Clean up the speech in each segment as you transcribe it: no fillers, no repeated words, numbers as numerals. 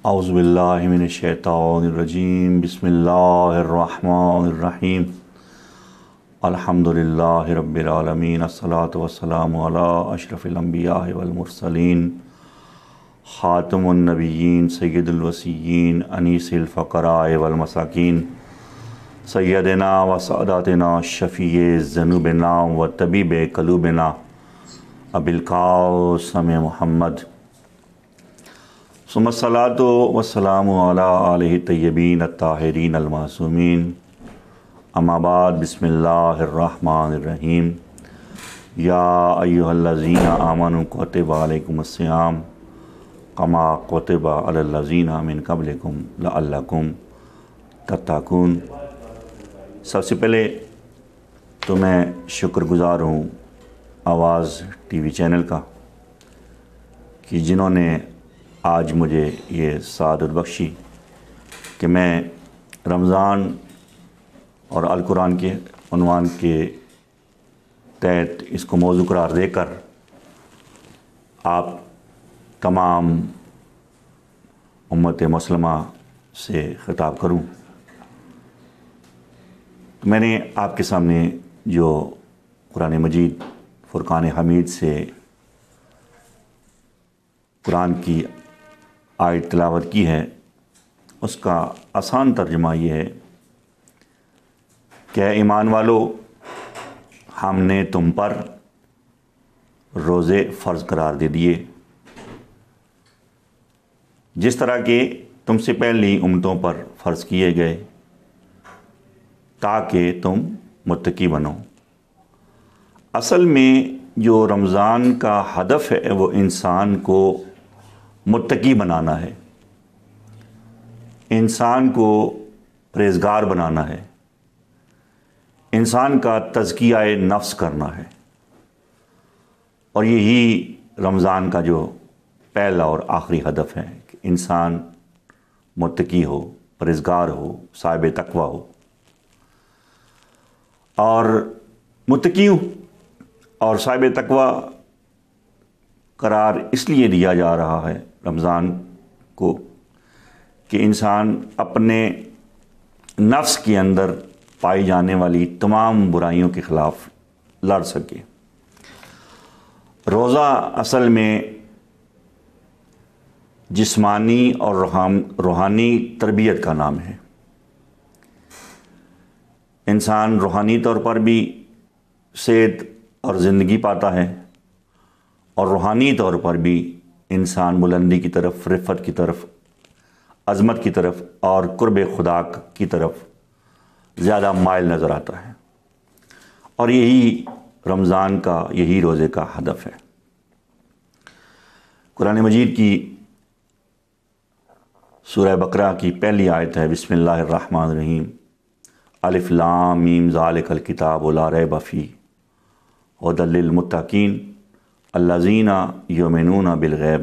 اعوذ باللہ من الشیطان الرجیم بسم اللہ الرحمن الرحیم الحمدللہ رب العالمین الصلاۃ والسلام علی اشرف الانبیاء والمرسلین خاتم النبیین سید الوصیین انیس الفقراء والمساکین سیدنا و ساداتنا شفیع ذنوبنا و طبیب قلوبنا ابی القاسم محمد ثم الصلاۃ والسلام علی آلہ الطیبین الطاہرین المعصومین اما بعد بسم اللہ الرحمن الرحیم یا ایہا الذین آمنوا کتب علیکم الصیام کما کتب علی الذین من قبلکم لعلکم تتقون۔ سب سے پہلے تو میں شکر گزار ہوں آواز ٹی وی چینل کا کہ جنہوں نے آج مجھے یہ سعادت بخشی کہ میں رمضان اور القرآن کے عنوان کے تحت اس کو موضوع قرار دے کر آپ تمام امت مسلمہ سے خطاب کروں۔ میں نے آپ کے سامنے جو قرآن مجید فرقان حمید سے قرآن کی آیت تلاوت کی ہے، اس کا آسان ترجمہ یہ ہے کہ اے ایمان والو، ہم نے تم پر روزے فرض قرار دے دیے جس طرح کہ تم سے پہلی امتوں پر فرض کیے گئے تاکہ تم متقی بنو۔ اصل میں جو رمضان کا ہدف ہے وہ انسان کو متقی بنانا ہے، انسان کو پرہیزگار بنانا ہے، انسان کا تزکیہ نفس کرنا ہے، اور یہی رمضان کا جو پہلا اور آخری ہدف ہے کہ انسان متقی ہو، پرہیزگار ہو، صاحب تقویٰ ہو۔ اور متقی اور صاحب تقویٰ قرار اس لیے دیا جا رہا ہے رمضان کو کہ انسان اپنے نفس کے اندر پائی جانے والی تمام برائیوں کے خلاف لڑ سکے۔ روزہ اصل میں جسمانی اور روحانی تربیت کا نام ہے۔ انسان روحانی طور پر بھی صحت اور زندگی پاتا ہے، اور روحانی طور پر بھی انسان بلندی کی طرف، رفعت کی طرف، عظمت کی طرف اور قرب خدا کی طرف زیادہ مائل نظر آتا ہے، اور یہی رمضان کا، یہی روزے کا ہدف ہے۔ قرآن مجید کی سورہ بقرہ کی پہلی آیت ہے بسم اللہ الرحمن الرحیم الف لام میم ذالک الکتاب لا ریب فیہ ھدی للمتقین الذین یؤمنون بالغیب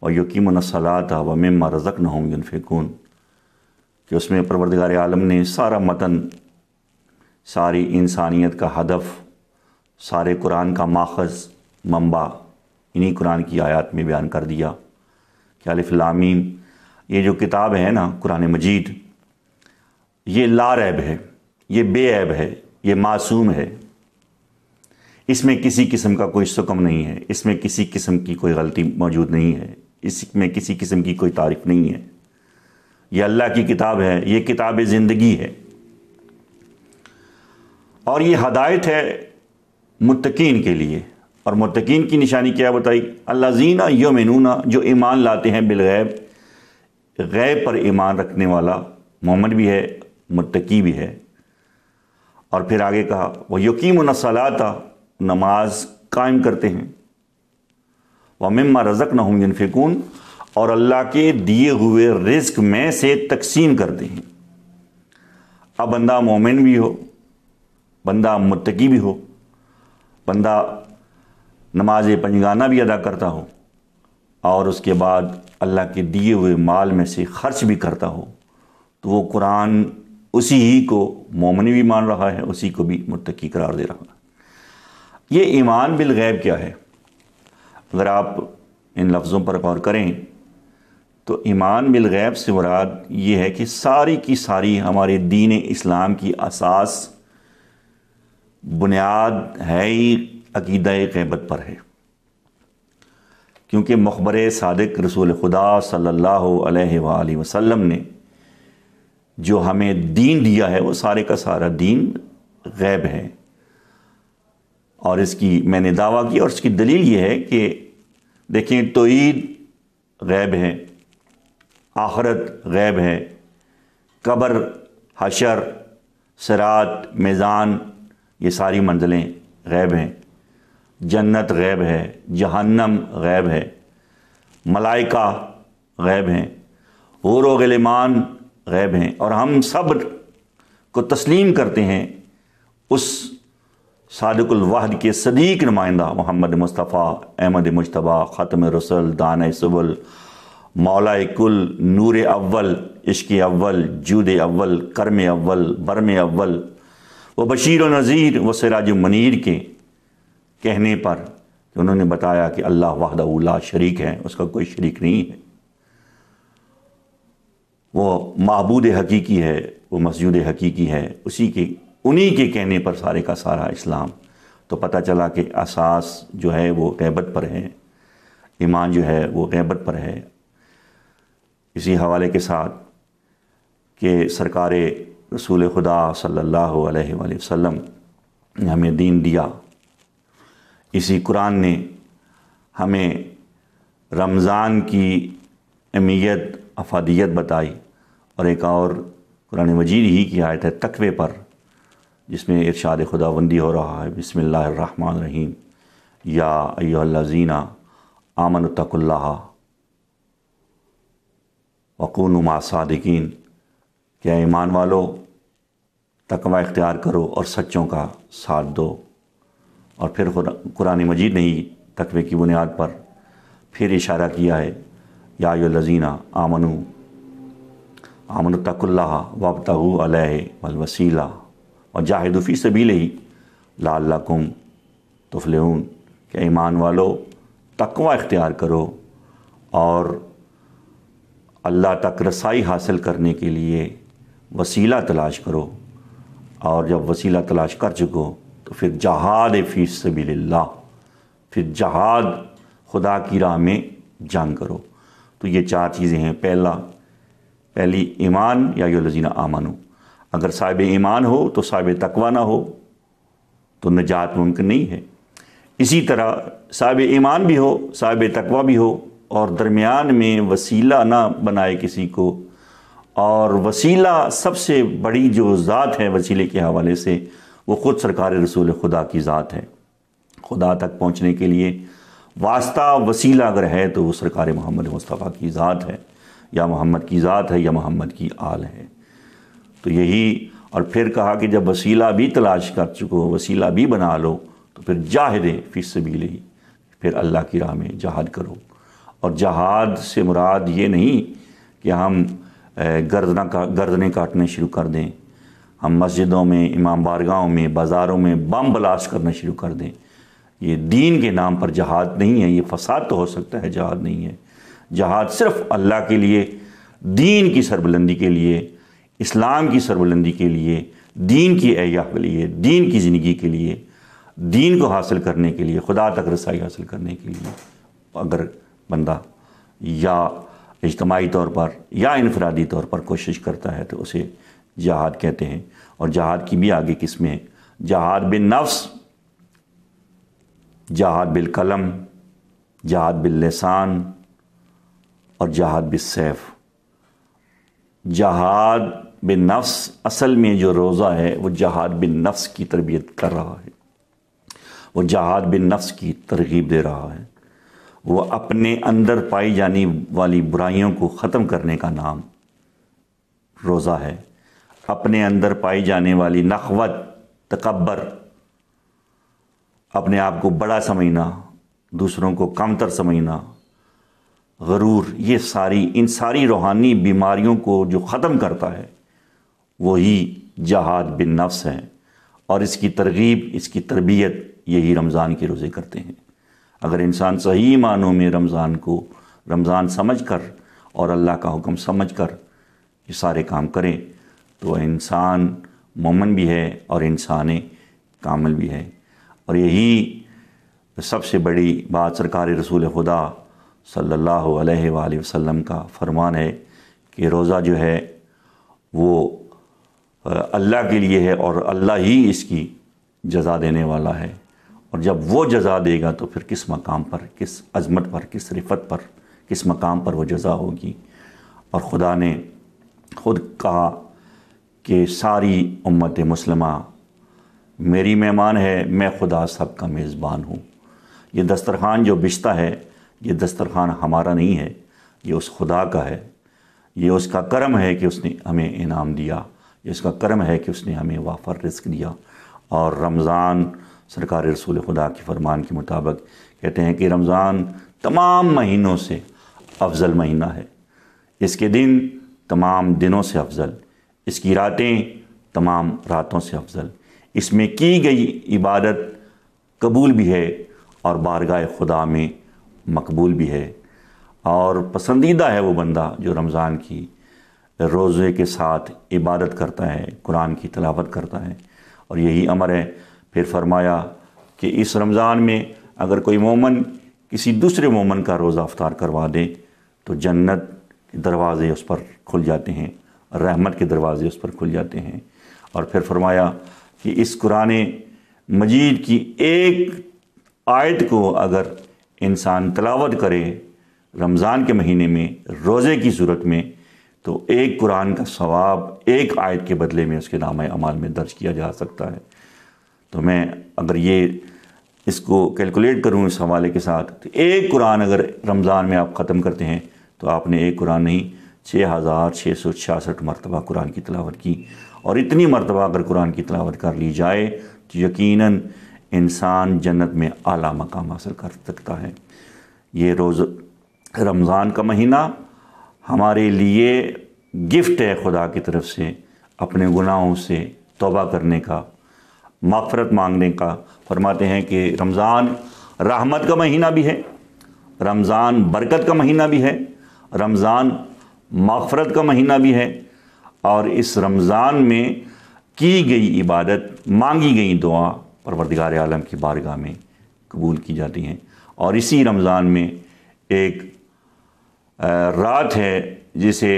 ویقیمون الصلاۃ ومما رزقناہم ینفقون، کہ اس میں پروردگار عالم نے سارا متن، ساری انسانیت کا ہدف، سارے قرآن کا ماخذ، منبع انہی قرآن کی آیات میں بیان کر دیا کہ الف لام میم، یہ جو کتاب ہے نا قرآن مجید، یہ لا ریب ہے، یہ بے عیب ہے، یہ معصوم ہے، اس میں کسی قسم کا کوئی سقم نہیں ہے، اس میں کسی قسم کی کوئی غلطی موجود نہیں ہے، اس میں کسی قسم کی کوئی تعریف نہیں ہے۔ یہ اللہ کی کتاب ہے، یہ کتاب زندگی ہے، اور یہ ہدایت ہے متقین کے لیے۔ اور متقین کی نشانی کیا بتائی؟ الذین یؤمنون، جو ایمان لاتے ہیں بالغیب، غیب پر ایمان رکھنے والا مومن بھی ہے، متقی بھی ہے۔ اور پھر آگے کہا وَيُقِيمُونَ الصَّلَاةَ، نماز قائم کرتے ہیں، وَمِمَّا رَزَقْنَاهُمْ يُنْفِقُونَ، اور اللہ کے دیے ہوئے رزق میں سے تقسیم کرتے ہیں۔ اب بندہ مومن بھی ہو، بندہ متقی بھی ہو، بندہ نماز پنجگانہ بھی ادا کرتا ہو، اور اس کے بعد اللہ کے دیے ہوئے مال میں سے خرچ بھی کرتا ہو، تو وہ قرآن اسی ہی کو مومن بھی مان رہا ہے، اسی کو بھی متقی قرار دے رہا ہے۔ یہ ایمان بالغیب کیا ہے؟ اگر آپ ان لفظوں پر غور کریں تو ایمان بالغیب سے مراد یہ ہے کہ ساری کی ساری ہمارے دین اسلام کی اساس بنیاد ہے ہی عقیدہ غیبت پر ہے، کیونکہ مخبر صادق رسول خدا صلی اللہ علیہ وآلہ وسلم نے جو ہمیں دین دیا ہے وہ سارے کا سارا دین غیب ہے۔ اور اس کی میں نے دعویٰ کیا، اور اس کی دلیل یہ ہے کہ دیکھیں توحید غیب ہے، آخرت غیب ہے، قبر، حشر، صراط، میزان، یہ ساری منزلیں غیب ہیں، جنت غیب ہے، جہنم غیب ہے، ملائکہ غیب ہیں، حور و غلمان غیب ہیں، اور ہم سب کو تسلیم کرتے ہیں اس صادق الوعد کے صدیق نمائندہ محمد مصطفیٰ احمد مجتبیٰ ختم رسل دانۂ سبل مولا کل نور اول عشق اول جود اول کرم اول برم اول وہ بشیر و نذیر و سراج منیر کے کہنے پر کہ انہوں نے بتایا کہ اللہ وحدہ لا شریک ہے، اس کا کوئی شریک نہیں ہے، وہ معبود حقیقی ہے، وہ مسجود حقیقی ہے، انہی کے کہنے پر سارے کا سارا اسلام۔ تو پتہ چلا کہ اساس جو ہے وہ غیبت پر ہے، ایمان جو ہے وہ غیبت پر ہے۔ اسی حوالے کے ساتھ کہ سرکار رسول خدا صلی اللہ علیہ وآلہ وسلم نے ہمیں دین دیا، اسی قرآن نے ہمیں رمضان کی اہمیت افادیت بتائی، اور ایک اور قرآن مجید ہی کی آیت ہے تقوی پر، جس میں ارشاد خداوندی ہو رہا ہے بسم اللہ الرحمن الرحیم یا ایھا الذین آمنوا اتقوا اللہ وکونوا مع الصادقین، کیا ایمان والو تقوی اختیار کرو اور سچوں کا ساتھ دو۔ اور پھر قرآن مجید نے ہی تقوی کی بنیاد پر پھر اشارہ کیا ہے یا ایھا الذین آمنوا اتقوا اللہ وابتغوا الیہ الوسیلہ وجاہدوا فی سبیلہ لعلکم تفلحون، کہ ایمان والو تقوی اختیار کرو اور اللہ تک رسائی حاصل کرنے کے لیے وسیلہ تلاش کرو، اور جب وسیلہ تلاش کر چکو تو پھر جہاد فی سبیل اللہ، پھر جہاد خدا کی راہ میں جنگ کرو۔ تو یہ چار چیزیں ہیں۔ پہلی ایمان یا ایھا الذین آمنوا، اگر صاحب ایمان ہو تو صاحب تقوی نہ ہو تو نجات ممکن نہیں ہے۔ اسی طرح صاحب ایمان بھی ہو، صاحب تقوی بھی ہو، اور درمیان میں وسیلہ نہ بنائے کسی کو، اور وسیلہ سب سے بڑی جو ذات ہے وسیلے کے حوالے سے وہ خود سرکار رسول خدا کی ذات ہے۔ خدا تک پہنچنے کے لیے واسطہ وسیلہ اگر ہے تو وہ سرکار محمد مصطفیٰ کی ذات ہے، یا محمد کی ذات ہے، یا محمد کی آل ہے۔ تو یہی، اور پھر کہا کہ جب وسیلہ بھی تلاش کر چکو، وسیلہ بھی بنا لو، تو پھر جاہد فی سبیلہ، پھر اللہ کی راہ میں جہاد کرو۔ اور جہاد سے مراد یہ نہیں کہ ہم گردنیں کاٹنے شروع کر دیں، ہم مسجدوں میں، امام بارگاہوں میں، بازاروں میں بم بلاسٹ کرنا شروع کر دیں۔ یہ دین کے نام پر جہاد نہیں ہے، یہ فساد تو ہو سکتا ہے، جہاد نہیں ہے۔ جہاد صرف اللہ کے لیے، دین کی سربلندی کے لیے، اسلام کی سربلندی کے لیے، دین کی احیاء کے لیے، دین کی زندگی کے لیے، دین کو حاصل کرنے کے لیے، خدا تک رسائی حاصل کرنے کے لیے اگر بندہ یا اجتماعی طور پر یا انفرادی طور پر کوشش کرتا ہے تو اسے جہاد کہتے ہیں۔ اور جہاد کی بھی آگے قسمیں، جہاد بالنفس، جہاد بالقلم، جہاد باللسان، اور جہاد بالسیف۔ جہاد بالنفس اصل میں جو روزہ ہے وہ جہاد بالنفس کی تربیت کر رہا ہے، وہ جہاد بالنفس کی ترغیب دے رہا ہے، وہ اپنے اندر پائی جانے والی برائیوں کو ختم کرنے کا نام روزہ ہے۔ اپنے اندر پائی جانے والی نخوت، تکبر، اپنے آپ کو بڑا سمجھنا، دوسروں کو کمتر سمجھنا، غرور، یہ ان ساری روحانی بیماریوں کو جو ختم کرتا ہے وہی جہاد بالنفس ہے۔ اور اس کی ترغیب، اس کی تربیت یہی رمضان کے روزے کرتے ہیں۔ اگر انسان صحیح معنوں میں رمضان سمجھ کر اور اللہ کا حکم سمجھ کر یہ سارے کام کریں تو انسان مومن بھی ہے اور انسان کامل بھی ہے۔ اور یہی سب سے بڑی بات سرکار رسول خدا صلی اللہ علیہ وآلہ وسلم کا فرمان ہے کہ روزہ جو ہے وہ اللہ کے لیے ہے اور اللہ ہی اس کی جزا دینے والا ہے، اور جب وہ جزا دے گا تو پھر کس مقام پر، کس عظمت پر، کس رفت پر، کس مقام پر وہ جزا ہوگی۔ اور خدا نے خود کہا کہ ساری امت مسلمہ میری مہمان ہے، میں خدا سب کا میزبان ہوں۔ یہ دسترخوان جو بچھتا ہے یہ دسترخوان ہمارا نہیں ہے، یہ اس خدا کا ہے، یہ اس کا کرم ہے کہ اس نے ہمیں انعام دیا، یہ اس کا کرم ہے کہ اس نے ہمیں وافر رزق دیا۔ اور رمضان سرکار رسول خدا کے فرمان کے مطابق کہتے ہیں کہ رمضان تمام مہینوں سے افضل مہینہ ہے، اس کے دن تمام دنوں سے افضل، اس کی راتیں تمام راتوں سے افضل، اس میں کی گئی عبادت قبول بھی ہے اور بارگاہ خدا میں مقبول بھی ہے، اور پسندیدہ ہے وہ بندہ جو رمضان کی روزے کے ساتھ عبادت کرتا ہے، قرآن کی تلاوت کرتا ہے۔ اور یہی امر ہے۔ پھر فرمایا کہ اس رمضان میں اگر کوئی مومن کسی دوسرے مومن کا روزہ افطار کروا دے تو جنت کے دروازے اس پر کھل جاتے ہیں، رحمت کے دروازے اس پر کھل جاتے ہیں۔ اور پھر فرمایا کہ اس قرآن مجید کی ایک آیت کو اگر انسان تلاوت کرے رمضان کے مہینے میں روزے کی صورت میں تو ایک قرآن کا ثواب ایک آیت کے بدلے میں اس کے نامہ اعمال میں درج کیا جا سکتا ہے۔ تو میں اگر اس کو کیلکولیٹ کروں اس حوالے کے ساتھ تو ایک قرآن اگر رمضان میں آپ ختم کرتے ہیں تو آپ نے ایک قرآن نہیں 6666 مرتبہ قرآن کی تلاوت کی، اور اتنی مرتبہ اگر قرآن کی تلاوت کر لی جائے تو یقیناً انسان جنت میں اعلیٰ مقام حاصل کر سکتا ہے۔ یہ رمضان کا مہینہ ہمارے لیے گفٹ ہے خدا کی طرف سے، اپنے گناہوں سے توبہ کرنے کا، مغفرت مانگنے کا۔ فرماتے ہیں کہ رمضان رحمت کا مہینہ بھی ہے، رمضان برکت کا مہینہ بھی ہے، رمضان مغفرت کا مہینہ بھی ہے، اور اس رمضان میں کی گئی عبادت، مانگی گئی دعا پروردگار عالم کی بارگاہ میں قبول کی جاتی ہیں۔ اور اسی رمضان میں ایک رات ہے جسے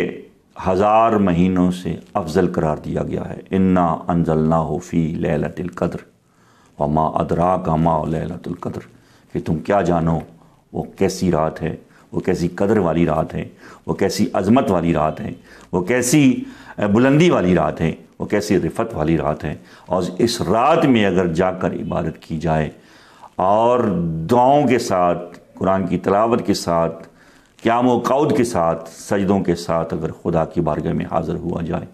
1000 مہینوں سے افضل قرار دیا گیا ہے۔ انا انزلناہ فی لیلۃ القدر وما ادراک ما لیلۃ القدر، کہ تم کیا جانو وہ کیسی رات ہے، وہ کیسی قدر والی رات ہے، وہ کیسی عظمت والی رات ہے، وہ کیسی بلندی والی رات ہے، وہ کیسی رفت والی رات ہے۔ اور اس رات میں اگر جا کر عبادت کی جائے اور دعاؤں کے ساتھ، قرآن کی تلاوت کے ساتھ، قیام و قعود کے ساتھ، سجدوں کے ساتھ اگر خدا کی بارگاہ میں حاضر ہوا جائے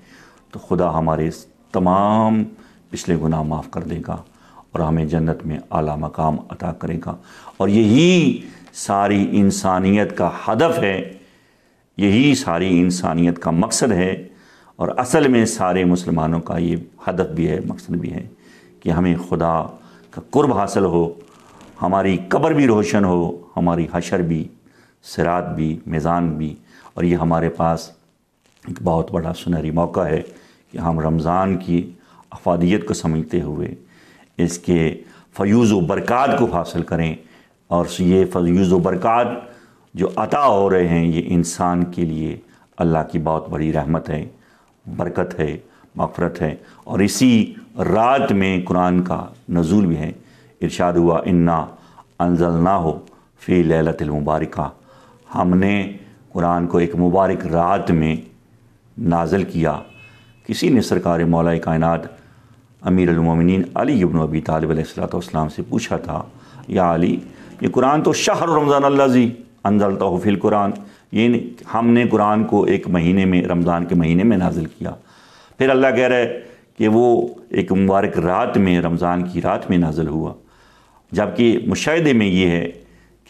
تو خدا ہمارے تمام پچھلے گناہ معاف کر دے گا اور ہمیں جنت میں اعلیٰ مقام عطا کرے گا۔ اور یہی ساری انسانیت کا ہدف ہے، یہی ساری انسانیت کا مقصد ہے، اور اصل میں سارے مسلمانوں کا یہ ہدف بھی ہے، مقصد بھی ہے کہ ہمیں خدا کا قرب حاصل ہو، ہماری قبر بھی روشن ہو، ہماری حشر بھی، صراط بھی، میزان بھی۔ اور یہ ہمارے پاس ایک بہت بڑا سنہری موقع ہے کہ ہم رمضان کی افادیت کو سمجھتے ہوئے اس کے فیوز و برکات کو حاصل کریں، اور یہ فیوز و برکات جو عطا ہو رہے ہیں یہ انسان کے لیے اللہ کی بہت بڑی رحمت ہے، برکت ہے، مغفرت ہے۔ اور اسی رات میں قرآن کا نزول بھی ہے۔ ارشاد ہوا انا انزلناہ فی لیلۃ المبارکہ، ہم نے قرآن کو ایک مبارک رات میں نازل کیا۔ کسی نے سرکار مولا کائنات امیر المومنین علی ابن ابی طالب علیہ السلام سے پوچھا تھا، یا علی، یہ قرآن تو شہر رمضان الذی انزلتہ فی القرآن، یہ ہم نے قرآن کو ایک مہینے میں، رمضان کے مہینے میں نازل کیا۔ پھر اللہ کہہ رہا ہے کہ وہ ایک مبارک رات میں، رمضان کی رات میں نازل ہوا، جبکہ مشاہدے میں یہ ہے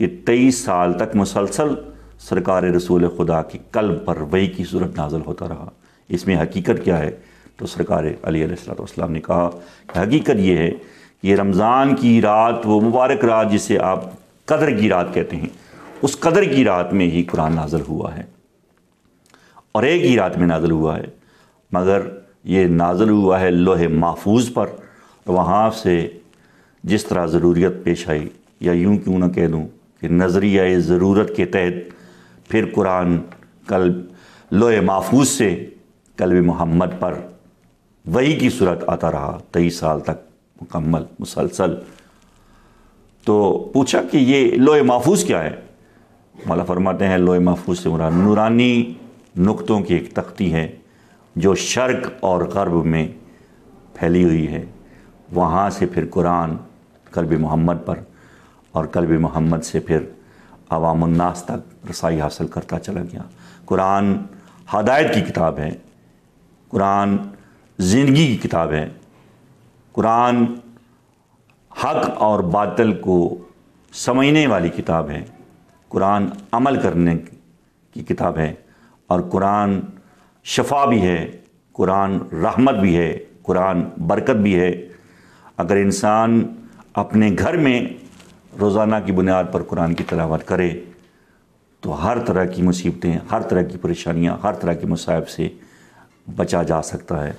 کہ 23 سال تک مسلسل سرکار رسول خدا کی قلب پر وحی کی صورت نازل ہوتا رہا۔ اس میں حقیقت کیا ہے؟ تو سرکار علی علیہ السلام نے کہا کہ حقیقت یہ ہے کہ یہ رمضان کی رات، وہ مبارک رات جسے آپ قدر کی رات کہتے ہیں، اس قدر کی رات میں ہی قرآن نازل ہوا ہے۔ اور ایک ہی رات میں نازل ہوا ہے، مگر یہ نازل ہوا ہے لوح محفوظ پر۔ وہاں سے جس طرح ضروریت پیش آئی، یا یوں کیوں نہ کہہ دوں کہ نظریہ ضرورت کے تحت پھر قرآن لوح محفوظ سے قلب محمد پر وحی کی صورت آتا رہا 23 سال تک مکمل مسلسل۔ تو پوچھا کہ یہ لوح محفوظ کیا ہے؟ مولا فرماتے ہیں لوح محفوظ سے مراد نورانی نقطوں کی ایک تختی ہے جو شرق اور غرب میں پھیلی ہوئی ہے، وہاں سے پھر قرآن قلب محمد پر، اور قلب محمد سے پھر عوام الناس تک رسائی حاصل کرتا چلا گیا۔ قرآن ہدایت کی کتاب ہے، قرآن زندگی کی کتاب ہے، قرآن حق اور باطل کو سمجھنے والی کتاب ہے، قرآن عمل کرنے کی کتاب ہے، اور قرآن شفا بھی ہے، قرآن رحمت بھی ہے، قرآن برکت بھی ہے۔ اگر انسان اپنے گھر میں روزانہ کی بنیاد پر قرآن کی تلاوت کرے تو ہر طرح کی مصیبتیں، ہر طرح کی پریشانیاں، ہر طرح کے مصائب سے بچا جا سکتا ہے۔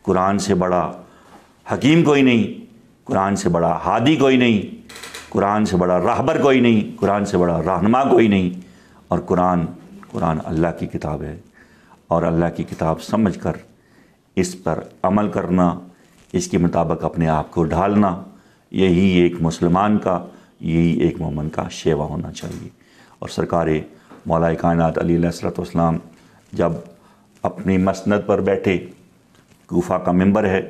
قرآن سے بڑا حکیم کوئی نہیں، قرآن سے بڑا ہادی کوئی نہیں، قرآن سے بڑا راہبر کوئی نہیں، قرآن سے بڑا رہنما کوئی نہیں، اور قرآن اللہ کی کتاب ہے، اور اللہ کی کتاب سمجھ کر اس پر عمل کرنا، اس کے مطابق اپنے آپ کو ڈھالنا، یہی ایک مسلمان کا، یہی ایک مومن کا شیوا ہونا چاہیے۔ اور سرکار مولا کائنات علیہ الصلوۃ والسلام جب اپنی مسند پر بیٹھے، کوفہ کا منبر ہے،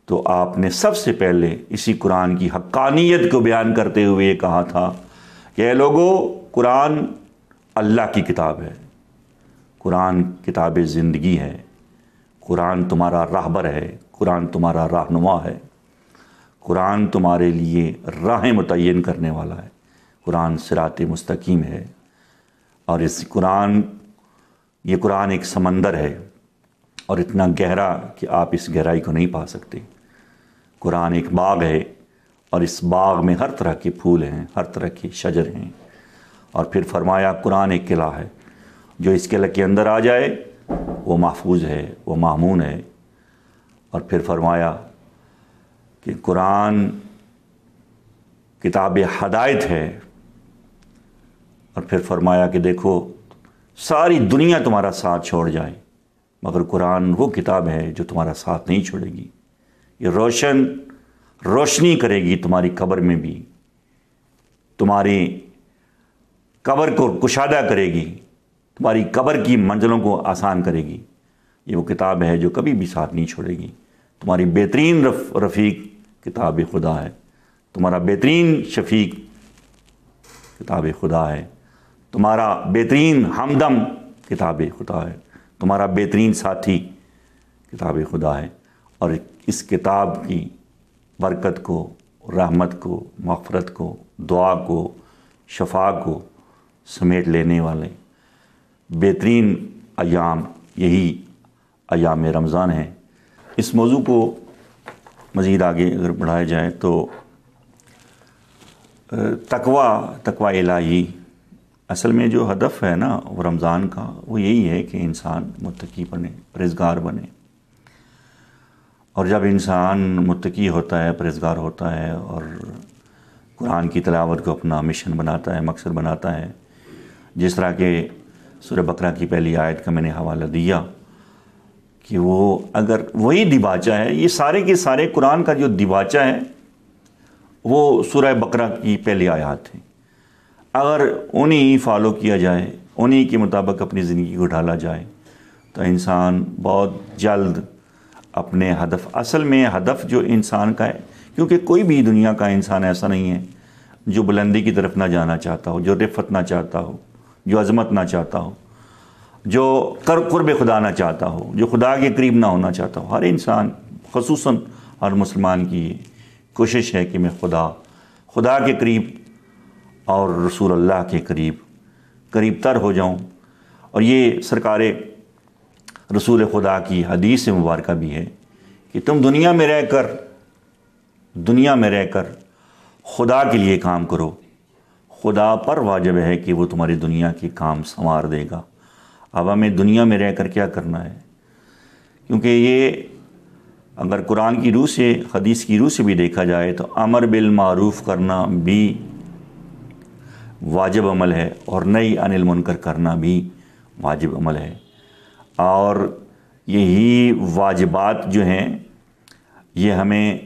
تو آپ نے سب سے پہلے اسی قرآن کی حقانیت کو بیان کرتے ہوئے یہ کہا تھا کہ اے لوگو، قرآن اللہ کی کتاب ہے، قرآن کتاب زندگی ہے، قرآن تمہارا راہبر ہے، قرآن تمہارا رہنما ہے، قرآن تمہارے لیے راہیں متعین کرنے والا ہے، قرآن صراط مستقیم ہے۔ اور یہ قرآن ایک سمندر ہے، اور اتنا گہرا کہ آپ اس گہرائی کو نہیں پا سکتے۔ قرآن ایک باغ ہے، اور اس باغ میں ہر طرح کے پھول ہیں، ہر طرح کے شجر ہیں۔ اور پھر فرمایا قرآن ایک قلعہ ہے، جو اس قلعے کے اندر آ جائے وہ محفوظ ہے، وہ مامون ہے۔ اور پھر فرمایا کہ قرآن کتاب ہدایت ہے، اور پھر فرمایا کہ دیکھو ساری دنیا تمہارا ساتھ چھوڑ جائے مگر قرآن وہ کتاب ہے جو تمہارا ساتھ نہیں چھوڑے گی، یہ روشنی کرے گی تمہاری قبر میں بھی، تمہاری قبر کو کشادہ کرے گی، تمہاری قبر کی منزلوں کو آسان کرے گی۔ یہ وہ کتاب ہے جو کبھی بھی ساتھ نہیں چھوڑے گی، تمہاری بہترین رفیق کتاب خدا ہے، تمہارا بہترین شفیق کتاب خدا ہے، تمہارا بہترین ہمدم کتاب خدا ہے، تمہارا بہترین ساتھی کتاب خدا ہے۔ اور اس کتاب کی برکت کو، رحمت کو، مغفرت کو، دعا کو، شفا کو سمیٹ لینے والے بہترین ایام یہی ایام رمضان ہیں۔ اس موضوع کو مزید آگے اگر بڑھایا جائے تو تقوی الہی اصل میں جو ہدف ہے نا وہ رمضان کا، وہ یہی ہے کہ انسان متقی بنے، پرہیزگار بنے۔ اور جب انسان متقی ہوتا ہے، پرہیزگار ہوتا ہے، اور قرآن کی تلاوت کو اپنا مشن بناتا ہے، مقصد بناتا ہے، جس طرح کہ سورہ بقرہ کی پہلی آیت کا میں نے حوالہ دیا کہ وہ اگر وہی دیباچہ ہے، یہ سارے کے سارے قرآن کا جو دیباچہ ہے وہ سورہ بقرہ کی پہلی آیات ہیں، اگر انہیں فالو کیا جائے، انہیں کے مطابق اپنی زندگی کو ڈھالا جائے تو انسان بہت جلد اپنے ہدف، اصل میں ہدف جو انسان کا ہے، کیونکہ کوئی بھی دنیا کا انسان ایسا نہیں ہے جو بلندی کی طرف نہ جانا چاہتا ہو، جو رفعت نہ چاہتا ہو، جو عظمت نہ چاہتا ہو، جو قرب خدا نہ چاہتا ہو، جو خدا کے قریب نہ ہونا چاہتا ہو۔ ہر انسان، خصوصاً ہر مسلمان کی کوشش ہے کہ میں خدا کے قریب اور رسول اللہ کے قریب تر ہو جاؤں۔ اور یہ سرکار رسول خدا کی حدیث مبارکہ بھی ہے کہ تم دنیا میں رہ کر خدا کے لیے کام کرو، خدا پر واجب ہے کہ وہ تمہاری دنیا کے کام سنوار دے گا۔ اب ہمیں دنیا میں رہ کر کیا کرنا ہے؟ کیونکہ یہ اگر قرآن کی روح سے، حدیث کی روح سے بھی دیکھا جائے تو امر بالمعروف کرنا بھی واجب عمل ہے، اور نہی عن المنکر کرنا بھی واجب عمل ہے۔ اور یہی واجبات جو ہیں یہ ہمیں،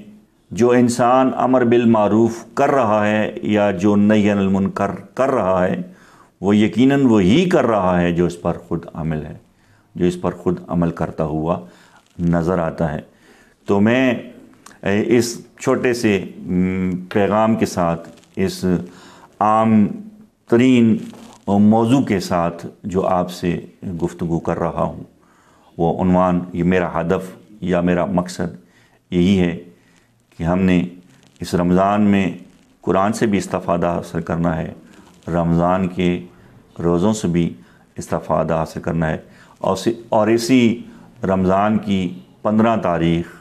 جو انسان امر بالمعروف کر رہا ہے یا جو نہی عن المنکر کر رہا ہے، وہ یقیناً وہی کر رہا ہے جو اس پر خود عمل ہے، جو اس پر خود عمل کرتا ہوا نظر آتا ہے۔ تو میں اس چھوٹے سے پیغام کے ساتھ، اس عام ترین موضوع کے ساتھ جو آپ سے گفتگو کر رہا ہوں، وہ عنوان، یہ میرا ہدف یا میرا مقصد یہی ہے کہ ہم نے اس رمضان میں قرآن سے بھی استفادہ حاصل کرنا ہے، رمضان کے روزوں سے بھی استفادہ حاصل کرنا ہے، اور اسی رمضان کی 15 تاریخ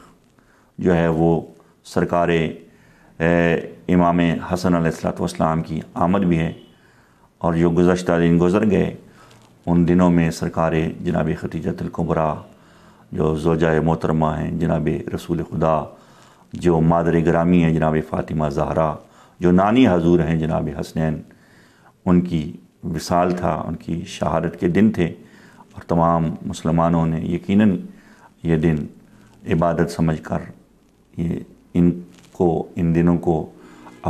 جو ہے وہ سرکار امام حسن علیہ السلام کی آمد بھی ہے، اور جو گزشتہ دن گزر گئے ان دنوں میں سرکار جناب خدیجۃ الکبریٰ جو زوجہ محترمہ ہیں جناب رسول خدا، جو مادر گرامی ہیں جناب فاطمہ زہرا، جو نانی حضور ہیں جناب حسنین، ان کی وصال تھا، ان کی شہادت کے دن تھے، اور تمام مسلمانوں نے یقیناً یہ دن عبادت سمجھ کر ان دنوں کو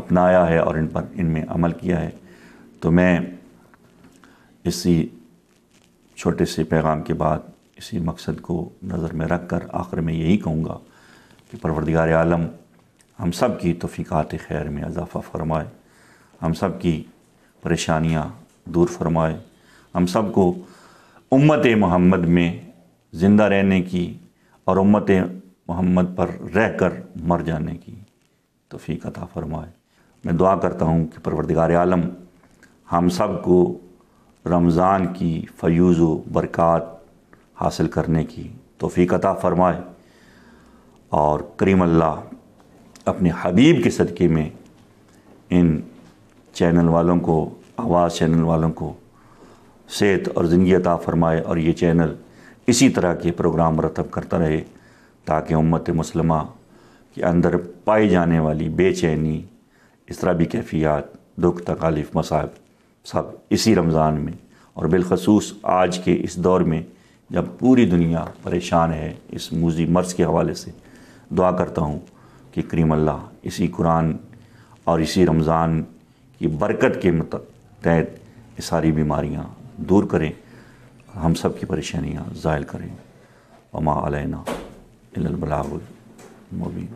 اپنایا ہے اور ان میں عمل کیا ہے۔ تو میں اسی چھوٹے سے پیغام کے بعد اسی مقصد کو نظر میں رکھ کر آخر میں یہی کہوں گا کہ پروردگار عالم ہم سب کی توفیقات خیر میں اضافہ فرمائے، ہم سب کی پریشانیاں دور فرمائے، ہم سب کو امت محمد میں زندہ رہنے کی اور امت محمد پر رہ کر مر جانے کی توفیق عطا فرمائے۔ میں دعا کرتا ہوں کہ پروردگار عالم ہم سب کو رمضان کی فیوز و برکات حاصل کرنے کی توفیق عطا فرمائے، اور کریم اللہ اپنے حبیب کے صدقے میں ان چینل والوں کو، آواز چینل والوں کو صحت اور زندگی عطا فرمائے، اور یہ چینل اسی طرح کے پروگرام مرتب کرتا رہے تاکہ امت مسلمہ کے اندر پائی جانے والی بے چینی، اس طرح بھی کیفیات، دکھ، تکالیف، مصائب، سب اسی رمضان میں، اور بالخصوص آج کے اس دور میں جب پوری دنیا پریشان ہے اس موذی مرض کے حوالے سے، دعا کرتا ہوں کہ کریم اللہ اسی قرآن اور اسی رمضان کی برکت کے تحت یہ ساری بیماریاں دور کریں، ہم سب کی پریشانیاں زائل کریں۔ وما علینا الا البلاغ المبین۔